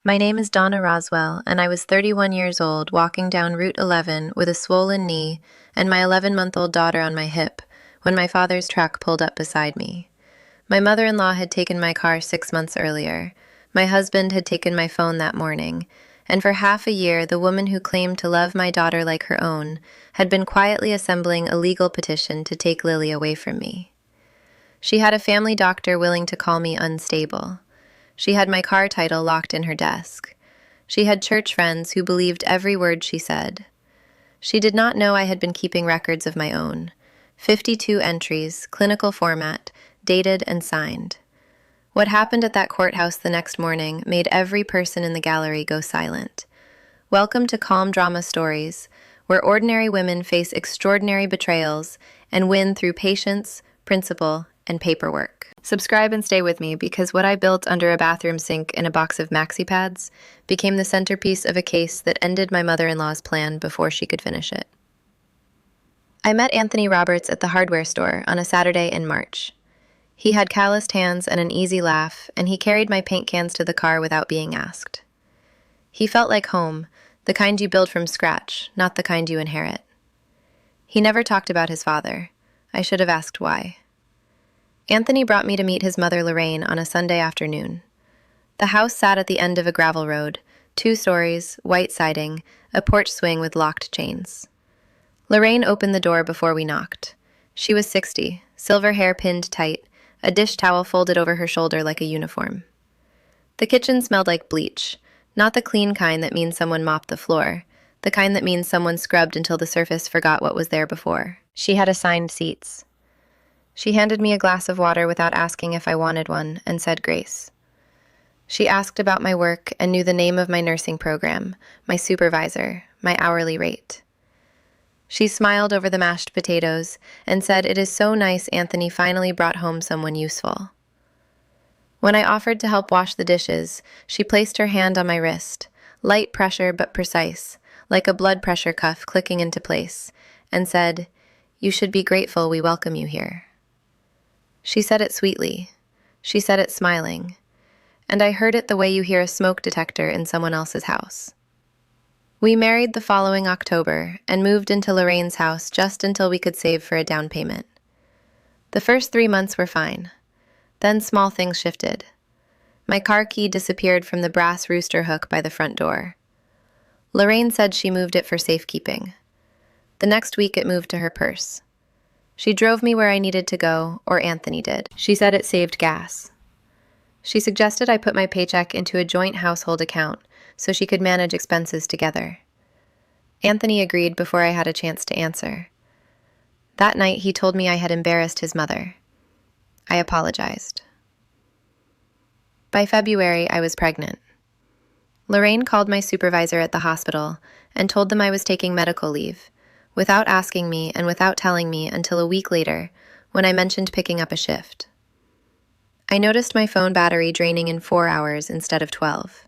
My name is Donna Roswell, and I was 31 years old walking down Route 11 with a swollen knee and my 11-month-old daughter on my hip when my father's truck pulled up beside me. My mother-in-law had taken my car 6 months earlier. My husband had taken my phone that morning, and for half a year the woman who claimed to love my daughter like her own had been quietly assembling a legal petition to take Lily away from me. She had a family doctor willing to call me unstable. She had my car title locked in her desk. She had church friends who believed every word she said. She did not know I had been keeping records of my own. 52 entries, clinical format, dated and signed. What happened at that courthouse the next morning made every person in the gallery go silent. Welcome to Calm Drama Stories, where ordinary women face extraordinary betrayals and win through patience, principle, and paperwork. Subscribe and stay with me because what I built under a bathroom sink in a box of maxi pads became the centerpiece of a case that ended my mother-in-law's plan before she could finish it. I met Anthony Roberts at the hardware store on a Saturday in March. He had calloused hands and an easy laugh, and he carried my paint cans to the car without being asked. He felt like home, the kind you build from scratch, not the kind you inherit. He never talked about his father. I should have asked why. Anthony brought me to meet his mother Lorraine on a Sunday afternoon. The house sat at the end of a gravel road, 2 stories, white siding, a porch swing with locked chains. Lorraine opened the door before we knocked. She was 60, silver hair pinned tight, a dish towel folded over her shoulder like a uniform. The kitchen smelled like bleach, not the clean kind that means someone mopped the floor, the kind that means someone scrubbed until the surface forgot what was there before. She had assigned seats. She handed me a glass of water without asking if I wanted one, and said grace. She asked about my work and knew the name of my nursing program, my supervisor, my hourly rate. She smiled over the mashed potatoes and said it is so nice Anthony finally brought home someone useful. When I offered to help wash the dishes, she placed her hand on my wrist, light pressure but precise, like a blood pressure cuff clicking into place, and said, "You should be grateful we welcome you here." She said it sweetly. She said it smiling. And I heard it the way you hear a smoke detector in someone else's house. We married the following October and moved into Lorraine's house just until we could save for a down payment. The first 3 months were fine. Then small things shifted. My car key disappeared from the brass rooster hook by the front door. Lorraine said she moved it for safekeeping. The next week it moved to her purse. She drove me where I needed to go, or Anthony did. She said it saved gas. She suggested I put my paycheck into a joint household account so she could manage expenses together. Anthony agreed before I had a chance to answer. That night he told me I had embarrassed his mother. I apologized. By February, I was pregnant. Lorraine called my supervisor at the hospital and told them I was taking medical leave, without asking me and without telling me until a week later when I mentioned picking up a shift. I noticed my phone battery draining in 4 hours instead of 12.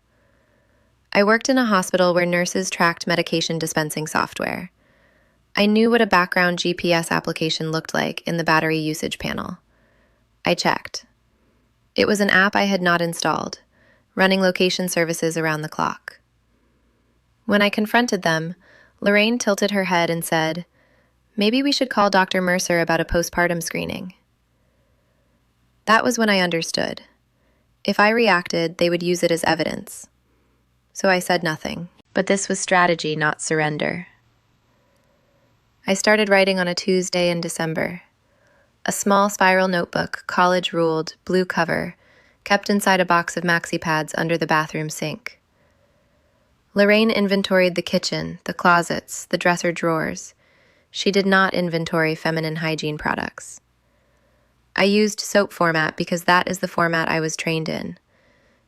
I worked in a hospital where nurses tracked medication dispensing software. I knew what a background GPS application looked like in the battery usage panel. I checked. It was an app I had not installed, running location services around the clock. When I confronted them, Lorraine tilted her head and said, "Maybe we should call Dr. Mercer about a postpartum screening." That was when I understood. If I reacted, they would use it as evidence. So I said nothing. But this was strategy, not surrender. I started writing on a Tuesday in December. A small spiral notebook, college-ruled, blue cover, kept inside a box of maxi pads under the bathroom sink. Lorraine inventoried the kitchen, the closets, the dresser drawers. She did not inventory feminine hygiene products. I used SOAP format because that is the format I was trained in.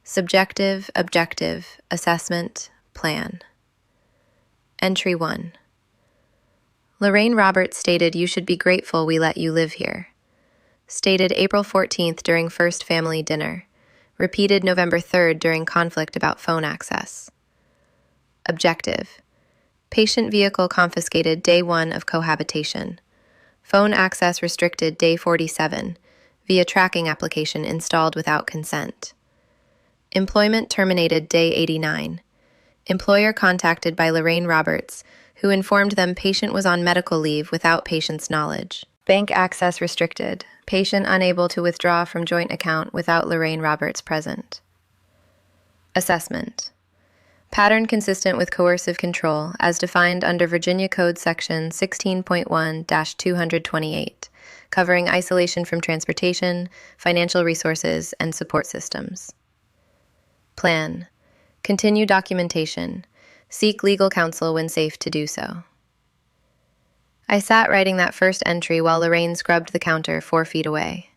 Subjective, objective, assessment, plan. Entry 1. Lorraine Roberts stated you should be grateful we let you live here. Stated April 14th during first family dinner. Repeated November 3rd during conflict about phone access. Objective. Patient vehicle confiscated day 1 of cohabitation. Phone access restricted day 47 via tracking application installed without consent. Employment terminated day 89. Employer contacted by Lorraine Roberts, who informed them patient was on medical leave without patient's knowledge. Bank access restricted. Patient unable to withdraw from joint account without Lorraine Roberts present. Assessment. Pattern consistent with coercive control as defined under Virginia Code Section 16.1-228, covering isolation from transportation, financial resources, and support systems. Plan. Continue documentation. Seek legal counsel when safe to do so. I sat writing that first entry while Lorraine scrubbed the counter 4 feet away.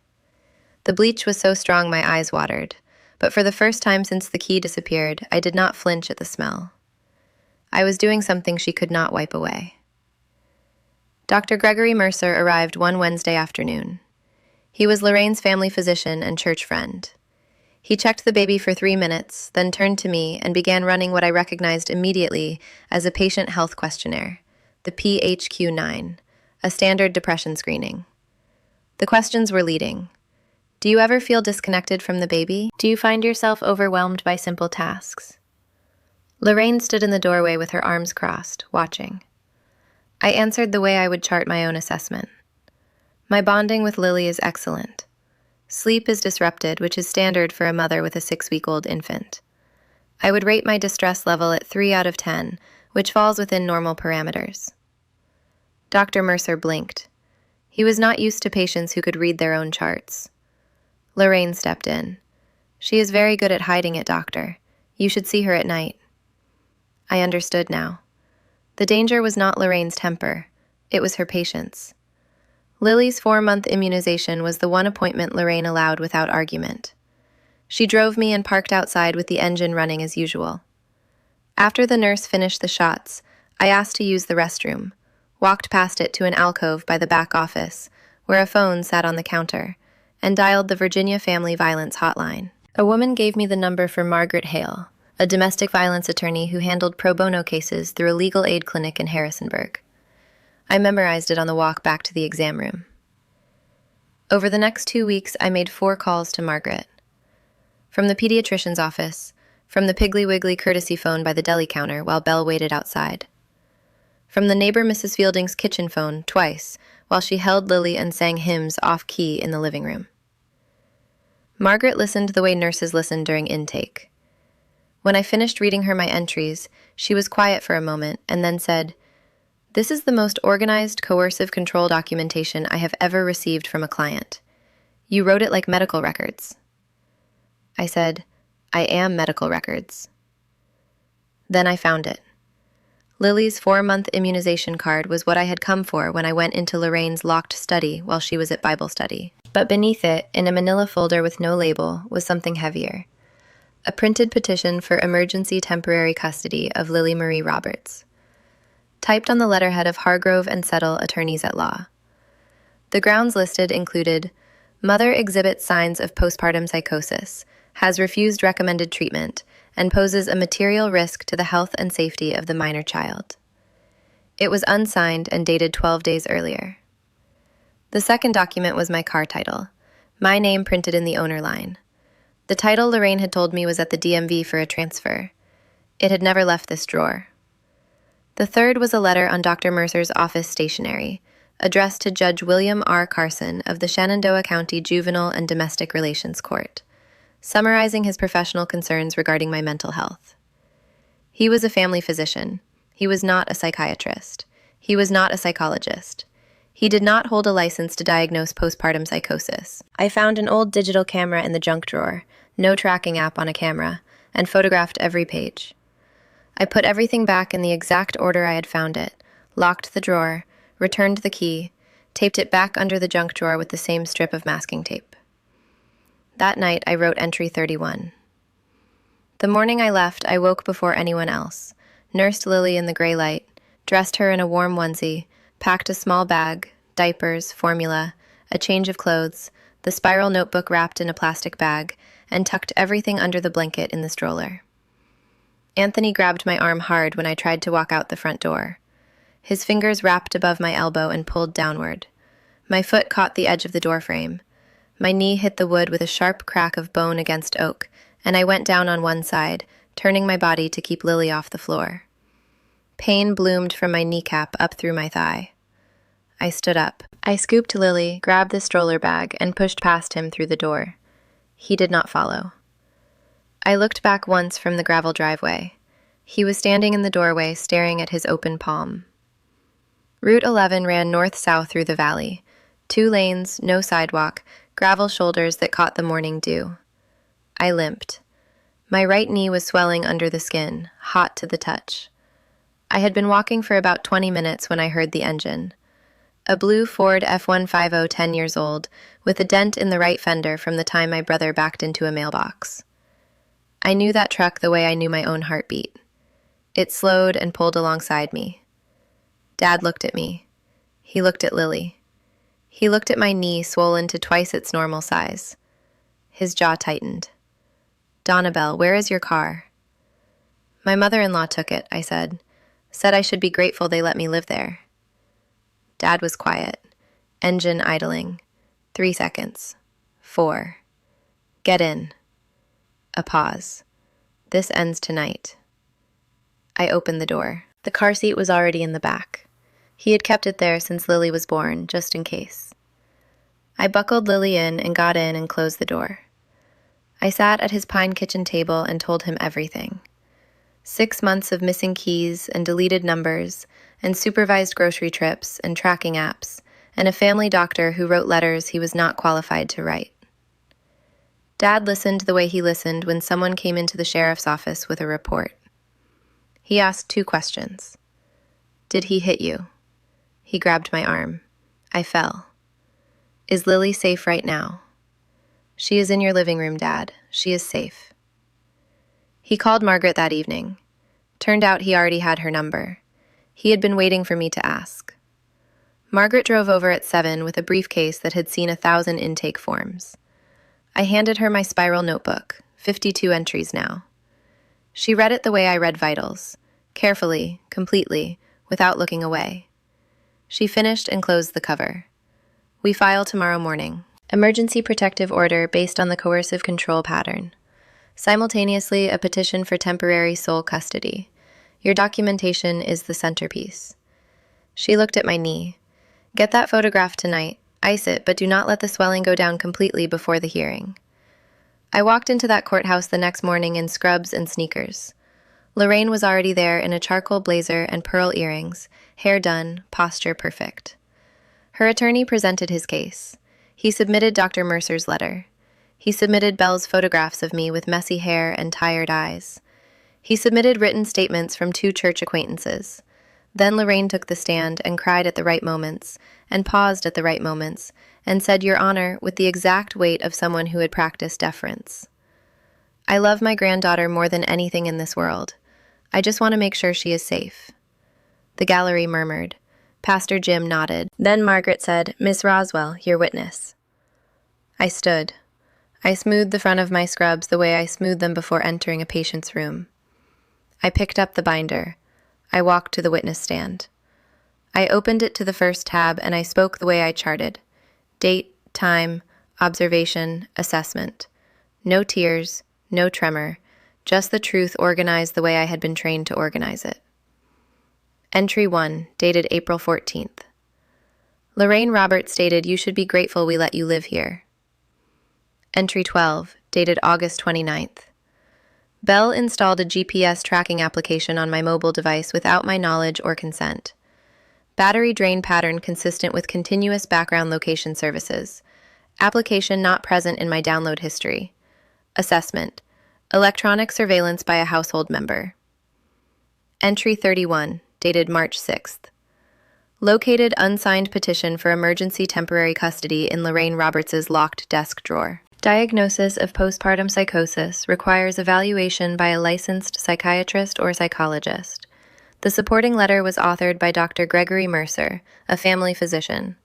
The bleach was so strong my eyes watered, but for the first time since the key disappeared, I did not flinch at the smell. I was doing something she could not wipe away. Dr. Gregory Mercer arrived one Wednesday afternoon. He was Lorraine's family physician and church friend. He checked the baby for 3 minutes, then turned to me and began running what I recognized immediately as a patient health questionnaire, the PHQ-9, a standard depression screening. The questions were leading. Do you ever feel disconnected from the baby? Do you find yourself overwhelmed by simple tasks? Lorraine stood in the doorway with her arms crossed, watching. I answered the way I would chart my own assessment. My bonding with Lily is excellent. Sleep is disrupted, which is standard for a mother with a 6-week-old infant. I would rate my distress level at 3 out of 10, which falls within normal parameters. Dr. Mercer blinked. He was not used to patients who could read their own charts. Lorraine stepped in. She is very good at hiding it, doctor. You should see her at night. I understood now. The danger was not Lorraine's temper. It was her patience. Lily's 4-month immunization was the one appointment Lorraine allowed without argument. She drove me and parked outside with the engine running as usual. After the nurse finished the shots, I asked to use the restroom, walked past it to an alcove by the back office, where a phone sat on the counter, and dialed the Virginia Family Violence Hotline. A woman gave me the number for Margaret Hale, a domestic violence attorney who handled pro bono cases through a legal aid clinic in Harrisonburg. I memorized it on the walk back to the exam room. Over the next 2 weeks, I made 4 calls to Margaret. From the pediatrician's office, from the Piggly Wiggly courtesy phone by the deli counter while Belle waited outside. From the neighbor Mrs. Fielding's kitchen phone twice while she held Lily and sang hymns off-key in the living room. Margaret listened the way nurses listen during intake. When I finished reading her my entries, she was quiet for a moment and then said, "This is the most organized, coercive control documentation I have ever received from a client. You wrote it like medical records." I said, "I am medical records." Then I found it. Lily's 4-month immunization card was what I had come for when I went into Lorraine's locked study while she was at Bible study. But beneath it, in a manila folder with no label, was something heavier. A printed petition for emergency temporary custody of Lily Marie Roberts, typed on the letterhead of Hargrove and Settle attorneys at law. The grounds listed included, mother exhibits signs of postpartum psychosis, has refused recommended treatment, and poses a material risk to the health and safety of the minor child. It was unsigned and dated 12 days earlier. The second document was my car title, my name printed in the owner line. The title Lorraine had told me was at the DMV for a transfer. It had never left this drawer. The third was a letter on Dr. Mercer's office stationery, addressed to Judge William R. Carson of the Shenandoah County Juvenile and Domestic Relations Court, summarizing his professional concerns regarding my mental health. He was a family physician. He was not a psychiatrist. He was not a psychologist. He did not hold a license to diagnose postpartum psychosis. I found an old digital camera in the junk drawer, no tracking app on a camera, and photographed every page. I put everything back in the exact order I had found it, locked the drawer, returned the key, taped it back under the junk drawer with the same strip of masking tape. That night, I wrote entry 31. The morning I left, I woke before anyone else, nursed Lily in the gray light, dressed her in a warm onesie, packed a small bag, diapers, formula, a change of clothes, the spiral notebook wrapped in a plastic bag, and tucked everything under the blanket in the stroller. Anthony grabbed my arm hard when I tried to walk out the front door. His fingers wrapped above my elbow and pulled downward. My foot caught the edge of the doorframe. My knee hit the wood with a sharp crack of bone against oak, and I went down on one side, turning my body to keep Lily off the floor. Pain bloomed from my kneecap up through my thigh. I stood up. I scooped Lily, grabbed the stroller bag, and pushed past him through the door. He did not follow. I looked back once from the gravel driveway. He was standing in the doorway, staring at his open palm. Route 11 ran north-south through the valley. 2 lanes, no sidewalk, gravel shoulders that caught the morning dew. I limped. My right knee was swelling under the skin, hot to the touch. I had been walking for about 20 minutes when I heard the engine. A blue Ford F-150 10 years old, with a dent in the right fender from the time my brother backed into a mailbox. I knew that truck the way I knew my own heartbeat. It slowed and pulled alongside me. Dad looked at me. He looked at Lily. He looked at my knee swollen to twice its normal size. His jaw tightened. "Donna, where is your car?" "My mother-in-law took it," I said. "Said I should be grateful they let me live there." Dad was quiet. Engine idling. 3 seconds. 4. "Get in." A pause. "This ends tonight." I opened the door. The car seat was already in the back. He had kept it there since Lily was born, just in case. I buckled Lily in and got in and closed the door. I sat at his pine kitchen table and told him everything. 6 months of missing keys and deleted numbers, and supervised grocery trips and tracking apps, and a family doctor who wrote letters he was not qualified to write. Dad listened the way he listened when someone came into the sheriff's office with a report. He asked 2 questions. "Did he hit you?" He grabbed my arm. I fell. "Is Lily safe right now?" "She is in your living room, Dad. She is safe." He called Margaret that evening. Turned out he already had her number. He had been waiting for me to ask. Margaret drove over at 7 with a briefcase that had seen 1,000 intake forms. I handed her my spiral notebook, 52 entries now. She read it the way I read vitals, carefully, completely, without looking away. She finished and closed the cover. "We file tomorrow morning. Emergency protective order based on the coercive control pattern. Simultaneously, a petition for temporary sole custody. Your documentation is the centerpiece." She looked at my knee. "Get that photograph tonight. Ice it, but do not let the swelling go down completely before the hearing." I walked into that courthouse the next morning in scrubs and sneakers. Lorraine was already there in a charcoal blazer and pearl earrings, hair done, posture perfect. Her attorney presented his case. He submitted Dr. Mercer's letter. He submitted Belle's photographs of me with messy hair and tired eyes. He submitted written statements from 2 church acquaintances. Then Lorraine took the stand and cried at the right moments, and paused at the right moments, and said, "Your Honor," with the exact weight of someone who had practiced deference. "I love my granddaughter more than anything in this world. I just want to make sure she is safe." The gallery murmured. Pastor Jim nodded. Then Margaret said, "Miss Roswell, your witness." I stood. I smoothed the front of my scrubs the way I smoothed them before entering a patient's room. I picked up the binder. I walked to the witness stand. I opened it to the first tab and I spoke the way I charted. Date, time, observation, assessment. No tears, no tremor, just the truth organized the way I had been trained to organize it. Entry 1, dated April 14th. Lorraine Roberts stated, "You should be grateful we let you live here." Entry 12, dated August 29th. Belle installed a GPS tracking application on my mobile device without my knowledge or consent. Battery drain pattern consistent with continuous background location services. Application not present in my download history. Assessment. Electronic surveillance by a household member. Entry 31, dated March 6th. Located unsigned petition for emergency temporary custody in Lorraine Roberts' locked desk drawer. Diagnosis of postpartum psychosis requires evaluation by a licensed psychiatrist or psychologist. The supporting letter was authored by Dr. Gregory Mercer, a family physician.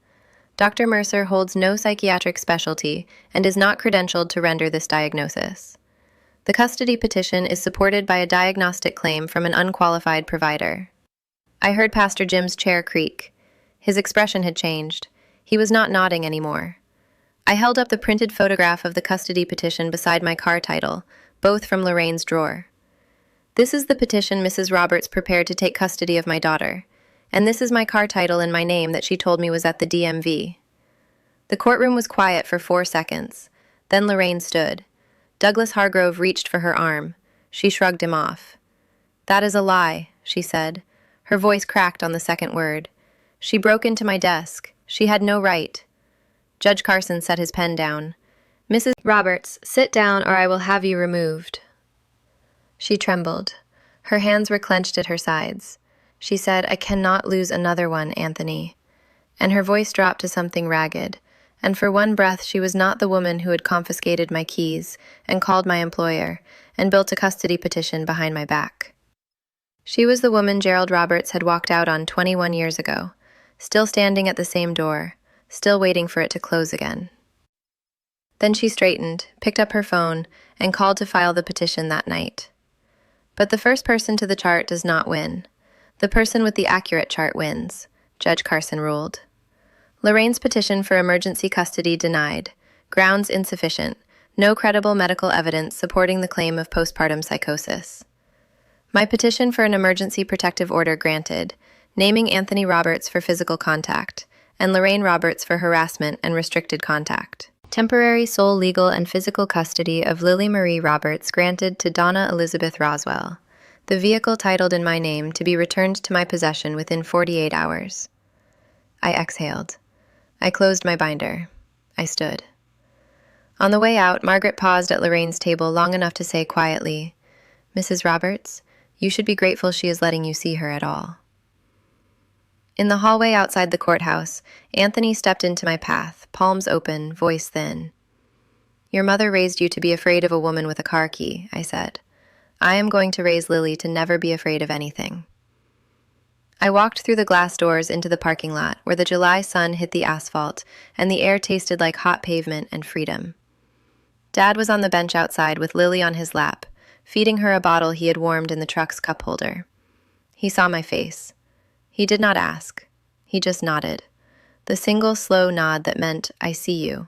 Dr. Mercer holds no psychiatric specialty and is not credentialed to render this diagnosis. The custody petition is supported by a diagnostic claim from an unqualified provider. I heard Pastor Jim's chair creak. His expression had changed. He was not nodding anymore. I held up the printed photograph of the custody petition beside my car title, both from Lorraine's drawer. "This is the petition Mrs. Roberts prepared to take custody of my daughter, and this is my car title in my name that she told me was at the DMV." The courtroom was quiet for 4 seconds. Then Lorraine stood. Douglas Hargrove reached for her arm. She shrugged him off. "That is a lie," she said. Her voice cracked on the second word. "She broke into my desk. She had no right." Judge Carson set his pen down. "Mrs. Roberts, sit down or I will have you removed." She trembled. Her hands were clenched at her sides. She said, "I cannot lose another one, Anthony." And her voice dropped to something ragged. And for one breath she was not the woman who had confiscated my keys and called my employer and built a custody petition behind my back. She was the woman Gerald Roberts had walked out on 21 years ago, still standing at the same door, still waiting for it to close again. Then she straightened, picked up her phone, and called to file the petition that night. But the first person to the chart does not win. The person with the accurate chart wins, Judge Carson ruled. Lorraine's petition for emergency custody denied. Grounds insufficient. No credible medical evidence supporting the claim of postpartum psychosis. My petition for an emergency protective order granted, naming Anthony Roberts for physical contact, and Lorraine Roberts for harassment and restricted contact. Temporary sole legal and physical custody of Lily Marie Roberts granted to Donna Elizabeth Roswell, the vehicle titled in my name to be returned to my possession within 48 hours. I exhaled. I closed my binder. I stood. On the way out, Margaret paused at Lorraine's table long enough to say quietly, "Mrs. Roberts, you should be grateful she is letting you see her at all." In the hallway outside the courthouse, Anthony stepped into my path, palms open, voice thin. "Your mother raised you to be afraid of a woman with a car key," I said. "I am going to raise Lily to never be afraid of anything." I walked through the glass doors into the parking lot, where the July sun hit the asphalt, and the air tasted like hot pavement and freedom. Dad was on the bench outside with Lily on his lap, feeding her a bottle he had warmed in the truck's cup holder. He saw my face. He did not ask. He just nodded. The single slow nod that meant, "I see you.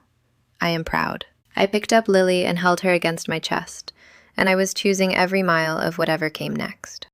I am proud." I picked up Lily and held her against my chest, and I was choosing every mile of whatever came next.